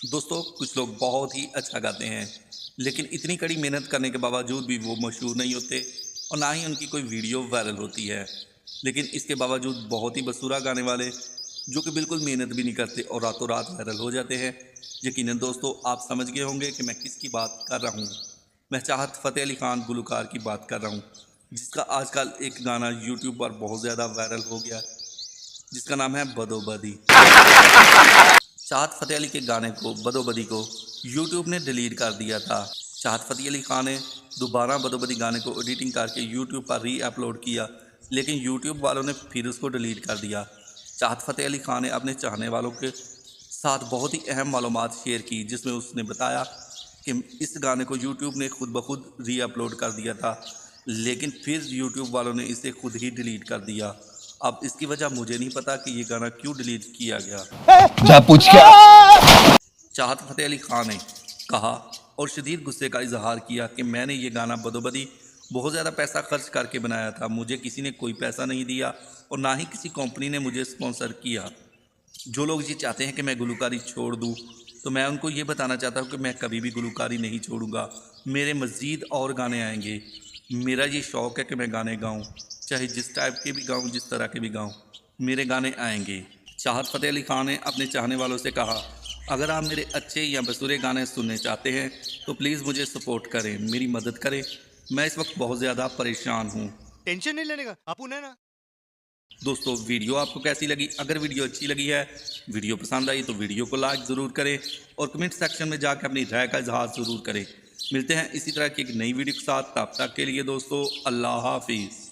दोस्तों कुछ लोग बहुत ही अच्छा गाते हैं, लेकिन इतनी कड़ी मेहनत करने के बावजूद भी वो मशहूर नहीं होते और ना ही उनकी कोई वीडियो वायरल होती है। लेकिन इसके बावजूद बहुत ही बसूरा गाने वाले जो कि बिल्कुल मेहनत भी नहीं करते और रातों रात वायरल हो जाते हैं। यकीनन दोस्तों आप समझ गए होंगे कि मैं किसकी बात कर रहा हूँ। मैं चाहत फ़तेह अली खान गुलकार की बात कर रहा हूँ, जिसका आजकल एक गाना यूट्यूब पर बहुत ज़्यादा वायरल हो गया, जिसका नाम है बदोबदी। चाहत फ़तेह अली के गाने को बदोबदी को यूट्यूब ने डिलीट कर दिया था। चाहत फ़तेह अली खान ने दोबारा बदोबदी गाने को एडिटिंग करके यूट्यूब पर री अपलोड किया, लेकिन यूट्यूब वालों ने फिर उसको डिलीट कर दिया। चाहत फ़तेह अली खान ने अपने चाहने वालों के साथ बहुत ही अहम मालूमात शेयर की, जिसमें उसने बताया कि इस गाने को यूट्यूब ने खुद ब खुद री अपलोड कर दिया था, लेकिन फिर यूट्यूब वालों ने इसे खुद ही डिलीट कर दिया। अब इसकी वजह मुझे नहीं पता कि ये गाना क्यों डिलीट किया गया। जा पूछ क्या। चाहत फ़तेह अली खान ने कहा और शदीद गुस्से का इजहार किया कि मैंने ये गाना बदोबदी बहुत ज़्यादा पैसा खर्च करके बनाया था, मुझे किसी ने कोई पैसा नहीं दिया और ना ही किसी कंपनी ने मुझे स्पॉन्सर किया। जो लोग ये चाहते हैं कि मैं गुलकारी छोड़ दूं, तो मैं उनको ये बताना चाहता हूं कि मैं कभी भी गुलकारी नहीं छोड़ूंगा। मेरे मज़ीद और गाने आएंगे। मेरा ये शौक़ है कि मैं गाने गाऊं, चाहे जिस टाइप के भी गाऊं, जिस तरह के भी गाऊं, मेरे गाने आएंगे। चाहत फ़तेह अली खान ने अपने चाहने वालों से कहा, अगर आप मेरे अच्छे या बसुरे गाने सुनने चाहते हैं तो प्लीज़ मुझे सपोर्ट करें, मेरी मदद करें। मैं इस वक्त बहुत ज़्यादा परेशान हूँ। टेंशन नहीं लेने का, अपन है ना। दोस्तों वीडियो आपको कैसी लगी? अगर वीडियो अच्छी लगी है, वीडियो पसंद आई तो वीडियो को लाइक ज़रूर करें और कमेंट सेक्शन में जाकर अपनी राय का इजहार ज़रूर करें। मिलते हैं इसी तरह की एक नई वीडियो के साथ, तब तक के लिए दोस्तों अल्लाह हाफिज़।